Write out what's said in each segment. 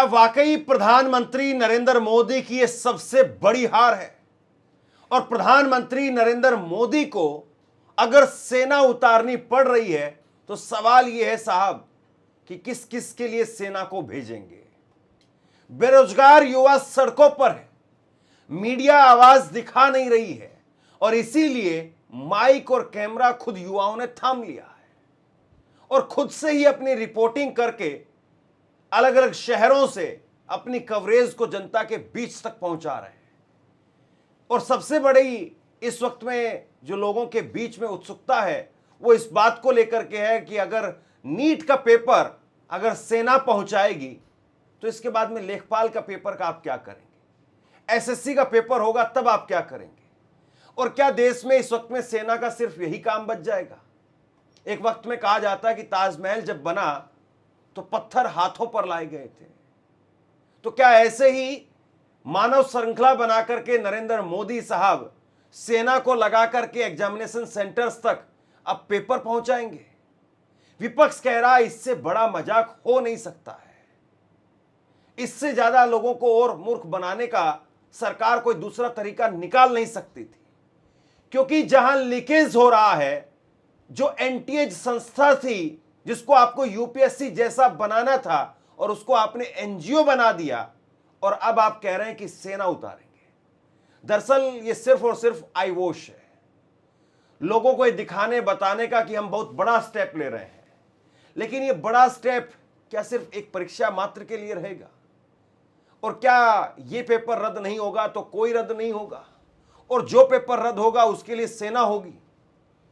वाकई प्रधानमंत्री नरेंद्र मोदी की यह सबसे बड़ी हार है? और प्रधानमंत्री नरेंद्र मोदी को अगर सेना उतारनी पड़ रही है तो सवाल यह है साहब कि किस किस के लिए सेना को भेजेंगे? बेरोजगार युवा सड़कों पर है, मीडिया आवाज दिखा नहीं रही है और इसीलिए माइक और कैमरा खुद युवाओं ने थाम लिया है और खुद से ही अपनी रिपोर्टिंग करके अलग अलग शहरों से अपनी कवरेज को जनता के बीच तक पहुंचा रहे हैं। और सबसे बड़ी इस वक्त में जो लोगों के बीच में उत्सुकता है वो इस बात को लेकर के है कि अगर नीट का पेपर अगर सेना पहुंचाएगी तो इसके बाद में लेखपाल का पेपर का आप क्या करेंगे? एसएससी का पेपर होगा तब आप क्या करेंगे? और क्या देश में इस वक्त में सेना का सिर्फ यही काम बच जाएगा? एक वक्त में कहा जाता है कि ताजमहल जब बना तो पत्थर हाथों पर लाए गए थे। तो क्या ऐसे ही मानव श्रृंखला बना करके नरेंद्र मोदी साहब सेना को लगा करके एग्जामिनेशन सेंटर्स तक अब पेपर पहुंचाएंगे? विपक्ष कह रहा है इससे बड़ा मजाक हो नहीं सकता है। इससे ज्यादा लोगों को और मूर्ख बनाने का सरकार कोई दूसरा तरीका निकाल नहीं सकती थी, क्योंकि जहां लीकेज हो रहा है, जो एनटीए संस्था थी जिसको आपको यूपीएससी जैसा बनाना था और उसको आपने एनजीओ बना दिया और अब आप कह रहे हैं कि सेना उतारेंगे। दरअसल ये सिर्फ और सिर्फ आईवॉश है, लोगों को ये दिखाने बताने का कि हम बहुत बड़ा स्टेप ले रहे हैं। लेकिन ये बड़ा स्टेप क्या सिर्फ एक परीक्षा मात्र के लिए रहेगा? और क्या ये पेपर रद्द नहीं होगा तो कोई रद्द नहीं होगा, और जो पेपर रद्द होगा उसके लिए सेना होगी?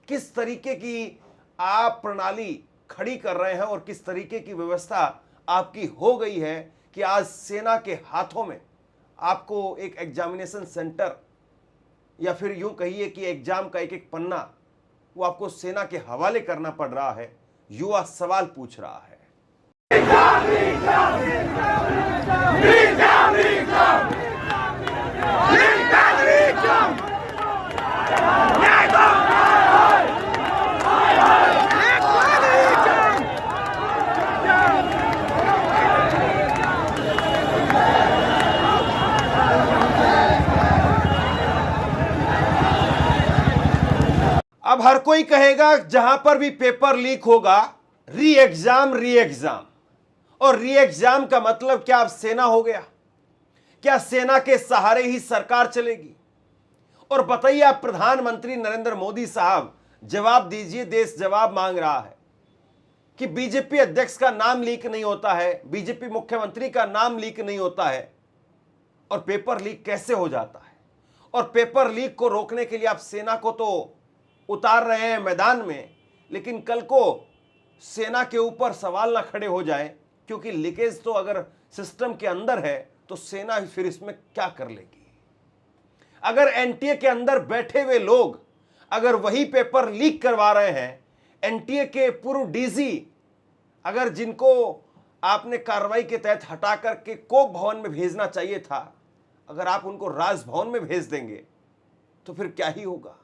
किस तरीके की आप प्रणाली खड़ी कर रहे हैं और किस तरीके की व्यवस्था आपकी हो गई है कि आज सेना के हाथों में आपको एक एग्जामिनेशन सेंटर या फिर यूं कहिए कि एग्जाम का एक एक पन्ना वो आपको सेना के हवाले करना पड़ रहा है। युवा सवाल पूछ रहा है। अब हर कोई कहेगा जहां पर भी पेपर लीक होगा री एग्जाम और री एग्जाम का मतलब क्या अब सेना हो गया? क्या सेना के सहारे ही सरकार चलेगी? और बताइए आप प्रधानमंत्री नरेंद्र मोदी साहब जवाब दीजिए, देश जवाब मांग रहा है कि बीजेपी अध्यक्ष का नाम लीक नहीं होता है, बीजेपी मुख्यमंत्री का नाम लीक नहीं होता है, और पेपर लीक कैसे हो जाता है? और पेपर लीक को रोकने के लिए आप सेना को तो उतार रहे हैं मैदान में, लेकिन कल को सेना के ऊपर सवाल ना खड़े हो जाए, क्योंकि लीकेज तो अगर सिस्टम के अंदर है तो सेना फिर इसमें क्या कर लेगी? अगर एनटीए के अंदर बैठे हुए लोग अगर वही पेपर लीक करवा रहे हैं, एनटीए के पूर्व डीजी अगर जिनको आपने कार्रवाई के तहत हटा करके कोप भवन में भेजना चाहिए था, अगर आप उनको राजभवन में भेज देंगे तो फिर क्या ही होगा?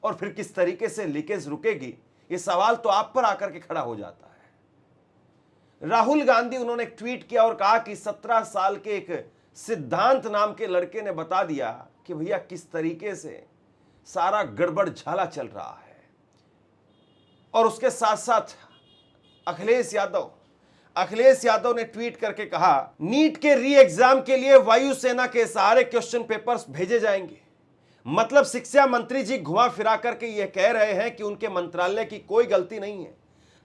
और फिर किस तरीके से लीकेज रुकेगी? ये सवाल तो आप पर आकर के खड़ा हो जाता है। राहुल गांधी उन्होंने एक ट्वीट किया और कहा कि 17 साल के एक सिद्धांत नाम के लड़के ने बता दिया कि भैया किस तरीके से सारा गड़बड़ झाला चल रहा है। और उसके साथ साथ अखिलेश यादव ने ट्वीट करके कहा, नीट के री एग्जाम के लिए वायुसेना के सहारे क्वेश्चन पेपर्स भेजे जाएंगे। मतलब शिक्षा मंत्री जी घुमा फिरा करके यह कह रहे हैं कि उनके मंत्रालय की कोई गलती नहीं है,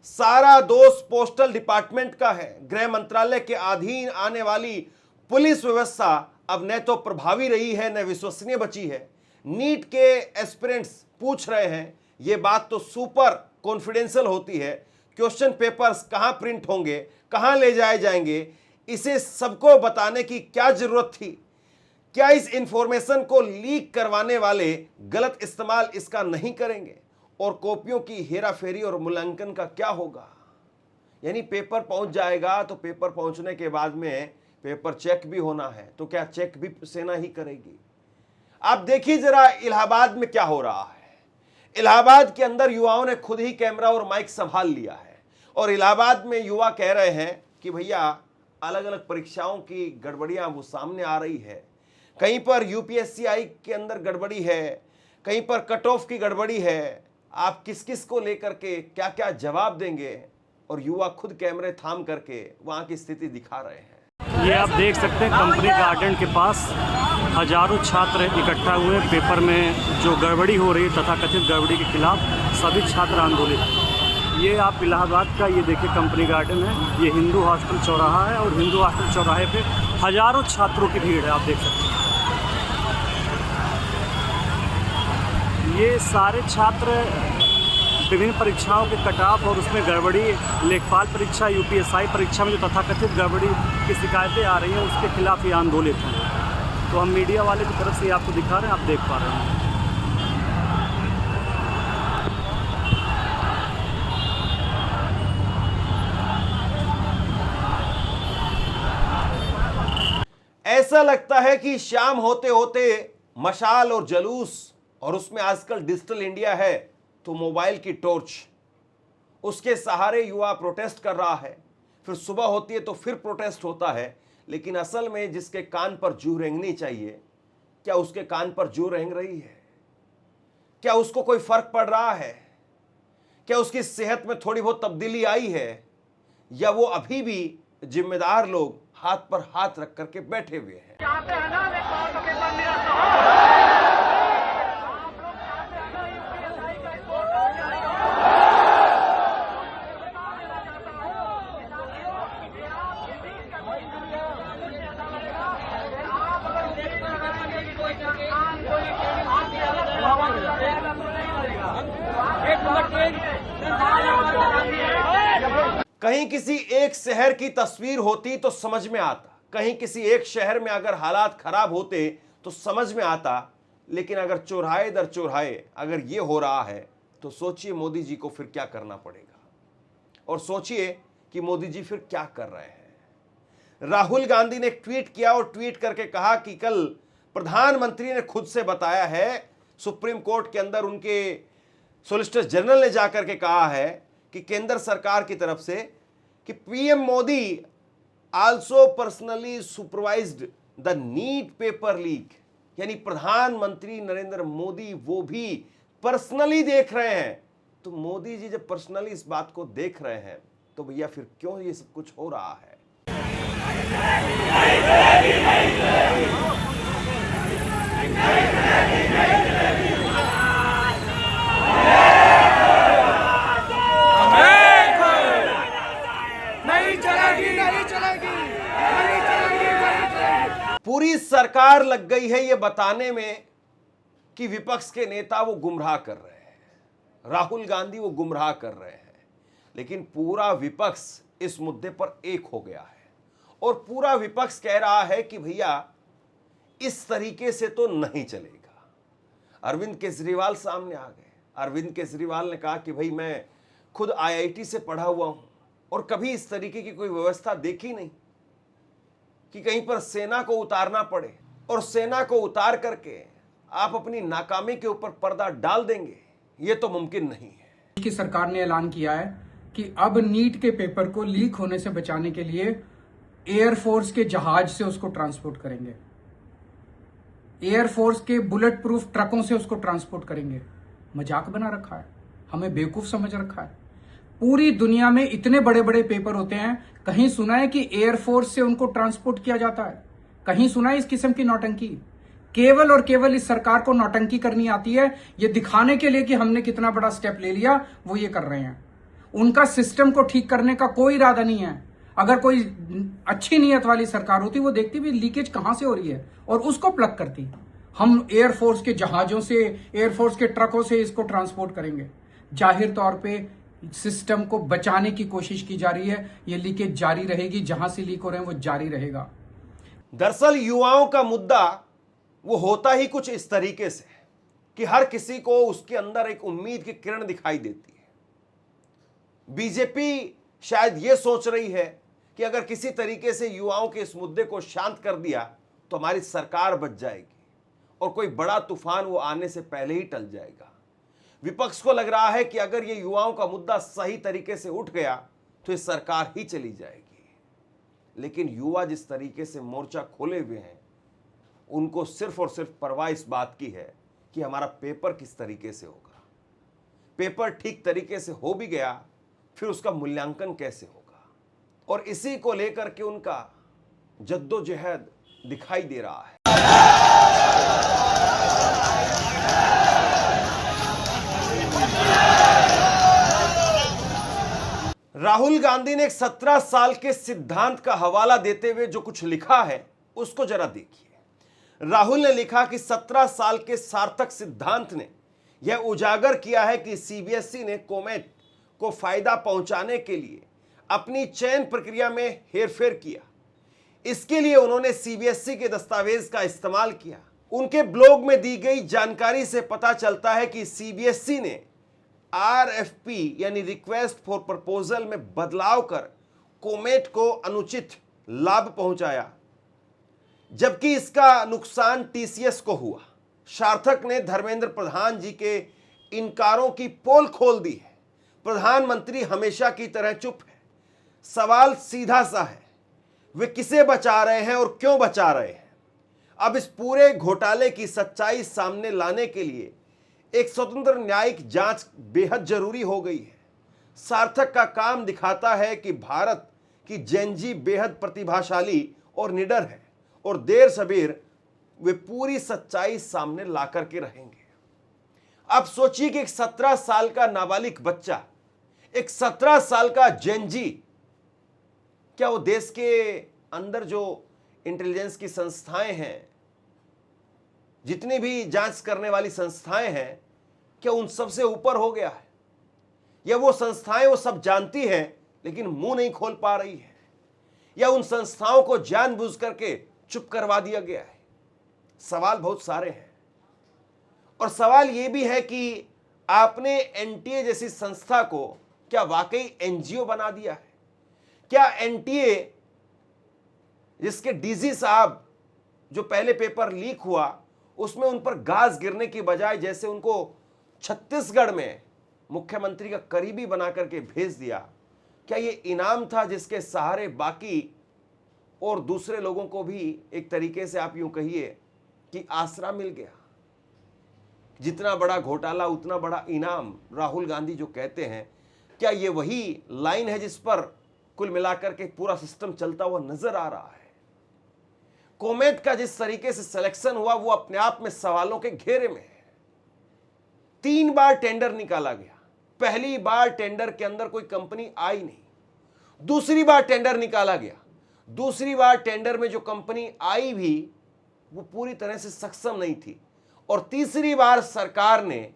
सारा दोष पोस्टल डिपार्टमेंट का है। गृह मंत्रालय के अधीन आने वाली पुलिस व्यवस्था अब न तो प्रभावी रही है न विश्वसनीय बची है। नीट के एस्पिरेंट्स पूछ रहे हैं, यह बात तो सुपर कॉन्फिडेंशियल होती है, क्वेश्चन पेपर्स कहां प्रिंट होंगे, कहां ले जाए जाएंगे, इसे सबको बताने की क्या जरूरत थी? क्या इस इंफॉर्मेशन को लीक करवाने वाले गलत इस्तेमाल इसका नहीं करेंगे? और कॉपियों की हेराफेरी और मूल्यांकन का क्या होगा? यानी पेपर पहुंच जाएगा तो पेपर पहुंचने के बाद में पेपर चेक भी होना है, तो क्या चेक भी सेना ही करेगी? आप देखिए जरा इलाहाबाद में क्या हो रहा है। इलाहाबाद के अंदर युवाओं ने खुद ही कैमरा और माइक संभाल लिया है और इलाहाबाद में युवा कह रहे हैं कि भैया अलग अलग परीक्षाओं की गड़बड़ियां वो सामने आ रही है। कहीं पर यूपीएससीआई के अंदर गड़बड़ी है, कहीं पर कट ऑफ की गड़बड़ी है। आप किस किस को लेकर के क्या क्या जवाब देंगे, और युवा खुद कैमरे थाम करके वहां की स्थिति दिखा रहे हैं। ये आप देख सकते हैं कंपनी गार्डन के पास हजारों छात्र इकट्ठा हुए। पेपर में जो गड़बड़ी हो रही है तथाकथित गड़बड़ी के खिलाफ सभी छात्र आंदोलित हैं। ये आप इलाहाबाद का ये देखिए कंपनी गार्डन है, ये हिंदू हॉस्टल चौराहा है और हिंदू हॉस्टल चौराहे पे हजारों छात्रों की भीड़ है, आप देख सकते हैं। ये सारे छात्र विभिन्न परीक्षाओं के कटऑफ और उसमें गड़बड़ी, लेखपाल परीक्षा, यूपीएसआई परीक्षा में जो तथाकथित गड़बड़ी की शिकायतें आ रही हैं उसके खिलाफ ये आंदोलित हैं। तो हम मीडिया वाले की तरफ से आपको दिखा रहे हैं, आप देख पा रहे हैं। ऐसा लगता है कि शाम होते होते मशाल और जलूस, और उसमें आजकल डिजिटल इंडिया है तो मोबाइल की टॉर्च, उसके सहारे युवा प्रोटेस्ट कर रहा है। फिर सुबह होती है तो फिर प्रोटेस्ट होता है। लेकिन असल में जिसके कान पर जू रेंगनी चाहिए, क्या उसके कान पर जू रेंग रही है? क्या उसको कोई फर्क पड़ रहा है? क्या उसकी सेहत में थोड़ी बहुत तब्दीली आई है, या वो अभी भी जिम्मेदार लोग हाथ पर हाथ रख करके बैठे हुए हैं? कहीं किसी एक शहर की तस्वीर होती तो समझ में आता, कहीं किसी एक शहर में अगर हालात खराब होते तो समझ में आता। लेकिन अगर चौराहे दर चौराहे अगर ये हो रहा है तो सोचिए मोदी जी को फिर क्या करना पड़ेगा, और सोचिए कि मोदी जी फिर क्या कर रहे हैं। राहुल गांधी ने ट्वीट किया और ट्वीट करके कहा कि कल प्रधानमंत्री ने खुद से बताया है, सुप्रीम कोर्ट के अंदर उनके सॉलिसिटर जनरल ने जाकर के कहा है कि केंद्र सरकार की तरफ से कि PM Modi also personally supervised the NEET paper leak, यानी प्रधानमंत्री नरेंद्र मोदी वो भी पर्सनली देख रहे हैं। तो मोदी जी जब पर्सनली इस बात को देख रहे हैं तो भैया फिर क्यों ये सब कुछ हो रहा है? पूरी सरकार लग गई है ये बताने में कि विपक्ष के नेता वो गुमराह कर रहे हैं, राहुल गांधी वो गुमराह कर रहे हैं। लेकिन पूरा विपक्ष इस मुद्दे पर एक हो गया है, और पूरा विपक्ष कह रहा है कि भैया इस तरीके से तो नहीं चलेगा। अरविंद केजरीवाल सामने आ गए। अरविंद केजरीवाल ने कहा कि भाई मैं खुद आईआईटी से पढ़ा हुआ हूं और कभी इस तरीके की कोई व्यवस्था देखी नहीं कि कहीं पर सेना को उतारना पड़े, और सेना को उतार करके आप अपनी नाकामी के ऊपर पर्दा डाल देंगे, ये तो मुमकिन नहीं है। की सरकार ने ऐलान किया है कि अब नीट के पेपर को लीक होने से बचाने के लिए एयरफोर्स के जहाज से उसको ट्रांसपोर्ट करेंगे, एयरफोर्स के बुलेट प्रूफ ट्रकों से उसको ट्रांसपोर्ट करेंगे। मजाक बना रखा है, हमें बेवकूफ समझ रखा है। पूरी दुनिया में इतने बड़े बड़े पेपर होते हैं, कहीं सुना है कि एयरफोर्स से उनको ट्रांसपोर्ट किया जाता है? कहीं सुना है इस किस्म की नौटंकी? केवल और केवल इस सरकार को नौटंकी करनी आती है, ये दिखाने के लिए कि हमने कितना बड़ा स्टेप ले लिया, वो ये कर रहे हैं। उनका सिस्टम को ठीक करने का कोई इरादा नहीं है। अगर कोई अच्छी नीयत वाली सरकार होती, वो देखती भी लीकेज कहां से हो रही है और उसको प्लग करती। हम एयरफोर्स के जहाजों से, एयरफोर्स के ट्रकों से इसको ट्रांसपोर्ट करेंगे। जाहिर तौर पे सिस्टम को बचाने की कोशिश की जा रही है। ये लीकेज जारी रहेगी, जहां से लीक हो रहे हैं वो जारी रहेगा। दरअसल युवाओं का मुद्दा वो होता ही कुछ इस तरीके से कि हर किसी को उसके अंदर एक उम्मीद की किरण दिखाई देती है। बीजेपी शायद ये सोच रही है कि अगर किसी तरीके से युवाओं के इस मुद्दे को शांत कर दिया तो हमारी सरकार बच जाएगी और कोई बड़ा तूफान वो आने से पहले ही टल जाएगा। विपक्ष को लग रहा है कि अगर ये युवाओं का मुद्दा सही तरीके से उठ गया तो ये सरकार ही चली जाएगी। लेकिन युवा जिस तरीके से मोर्चा खोले हुए हैं, उनको सिर्फ और सिर्फ परवाह इस बात की है कि हमारा पेपर किस तरीके से होगा। पेपर ठीक तरीके से हो भी गया, फिर उसका मूल्यांकन कैसे होगा, और इसी को लेकर के उनका जद्दोजहद दिखाई दे रहा है। राहुल गांधी ने एक 17 साल के सिद्धांत का हवाला देते हुए जो कुछ लिखा है उसको जरा देखिए। राहुल ने लिखा कि 17 साल के सार्थक सिद्धांत ने यह उजागर किया है कि सीबीएसई ने कॉमेट को फायदा पहुंचाने के लिए अपनी चयन प्रक्रिया में हेरफेर किया। इसके लिए उन्होंने सीबीएसई के दस्तावेज का इस्तेमाल किया। उनके ब्लॉग में दी गई जानकारी से पता चलता है कि सीबीएसई ने आरएफपी यानी रिक्वेस्ट फॉर प्रपोजल में बदलाव कर कॉमेट को अनुचित लाभ पहुंचाया, जबकि इसका नुकसान टीसीएस को हुआ। सार्थक ने धर्मेंद्र प्रधान जी के इनकारों की पोल खोल दी है। प्रधानमंत्री हमेशा की तरह चुप है। सवाल सीधा सा है, वे किसे बचा रहे हैं और क्यों बचा रहे हैं? अब इस पूरे घोटाले की सच्चाई सामने लाने के लिए एक स्वतंत्र न्यायिक जांच बेहद जरूरी हो गई है। सार्थक का काम दिखाता है कि भारत की जेनजी बेहद प्रतिभाशाली और निडर है, और देर सबेर वे पूरी सच्चाई सामने ला करके रहेंगे। अब सोचिए कि एक 17 साल का नाबालिग बच्चा, एक 17 साल का जेनजी, क्या वो देश के अंदर जो इंटेलिजेंस की संस्थाएं हैं, जितनी भी जांच करने वाली संस्थाएं हैं, क्या उन सब से ऊपर हो गया है? या वो संस्थाएं वो सब जानती हैं लेकिन मुंह नहीं खोल पा रही है? या उन संस्थाओं को जानबूझ करके चुप करवा दिया गया है? सवाल बहुत सारे हैं। और सवाल यह भी है कि आपने एनटीए जैसी संस्था को क्या वाकई एनजीओ बना दिया है? क्या एनटीए, जिसके डीजी साहब जो पहले पेपर लीक हुआ उसमें उन पर गाज गिरने की बजाय जैसे उनको छत्तीसगढ़ में मुख्यमंत्री का करीबी बना करके भेज दिया, क्या ये इनाम था जिसके सहारे बाकी और दूसरे लोगों को भी एक तरीके से आप यूं कहिए कि आसरा मिल गया? जितना बड़ा घोटाला उतना बड़ा इनाम, राहुल गांधी जो कहते हैं, क्या ये वही लाइन है जिस पर कुल मिलाकर के पूरा सिस्टम चलता हुआ नजर आ रहा है? कॉमेट का जिस तरीके से सिलेक्शन हुआ वो अपने आप में सवालों के घेरे में है। 3 बार टेंडर निकाला गया। पहली बार टेंडर के अंदर कोई कंपनी आई नहीं। दूसरी बार टेंडर निकाला गया। दूसरी बार टेंडर में जो कंपनी आई भी वो पूरी तरह से सक्षम नहीं थी। और तीसरी बार सरकार ने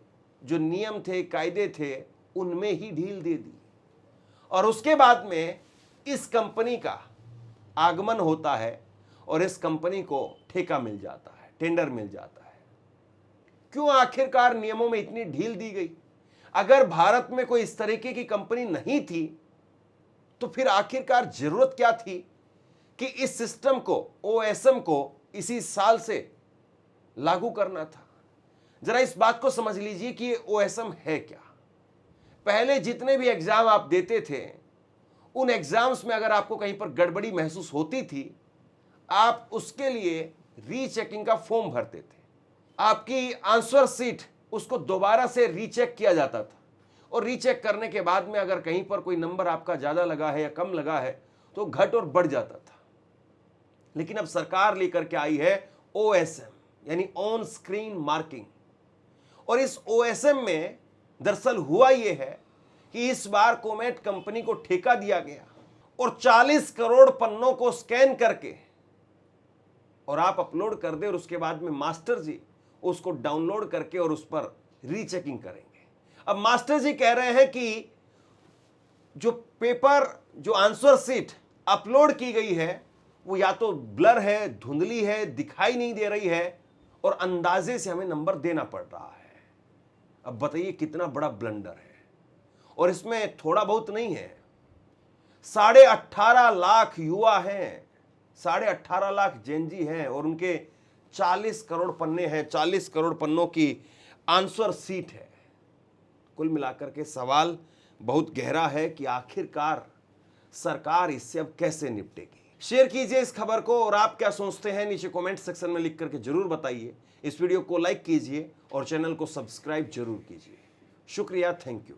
जो नियम थे, कायदे थे, उनमें ही ढील दे दी। और उसके बाद में इस कंपनी का आगमन होता है और इस कंपनी को ठेका मिल जाता है, टेंडर मिल जाता है। क्यों आखिरकार नियमों में इतनी ढील दी गई? अगर भारत में कोई इस तरीके की कंपनी नहीं थी तो फिर आखिरकार जरूरत क्या थी कि इस सिस्टम को, ओएसएम को इसी साल से लागू करना था? जरा इस बात को समझ लीजिए कि ये ओएसएम है क्या। पहले जितने भी एग्जाम आप देते थे, उन एग्जाम्स में अगर आपको कहीं पर गड़बड़ी महसूस होती थी, आप उसके लिए रीचेकिंग का फॉर्म भरते थे। आपकी आंसर शीट, उसको दोबारा से रीचेक किया जाता था, और रीचेक करने के बाद में अगर कहीं पर कोई नंबर आपका ज़्यादा लगा है या कम लगा है तो घट और बढ़ जाता था। लेकिन अब सरकार लेकर के आई है ओएसएम यानी ऑन स्क्रीन मार्किंग। और इस ओएसएम में दरअसल हुआ यह है कि इस बार कॉमेट कंपनी को ठेका दिया गया और 40 करोड़ पन्नों को स्कैन करके और आप अपलोड कर दे, और उसके बाद में मास्टर जी उसको डाउनलोड करके और उस पर रीचेकिंग करेंगे। अब मास्टर जी कह रहे हैं कि जो पेपर, जो आंसर शीट अपलोड की गई है वो या तो ब्लर है, धुंधली है, दिखाई नहीं दे रही है, और अंदाजे से हमें नंबर देना पड़ रहा है। अब बताइए कितना बड़ा ब्लंडर है। और इसमें थोड़ा बहुत नहीं है, 18.5 लाख युवा हैं, 18.5 लाख जेनजी हैं, और उनके 40 करोड़ पन्ने हैं, 40 करोड़ पन्नों की आंसर शीट है। कुल मिलाकर के सवाल बहुत गहरा है कि आखिरकार सरकार इससे अब कैसे निपटेगी। शेयर कीजिए इस खबर को, और आप क्या सोचते हैं नीचे कमेंट सेक्शन में लिख करके जरूर बताइए। इस वीडियो को लाइक कीजिए और चैनल को सब्सक्राइब जरूर कीजिए। शुक्रिया, थैंक यू।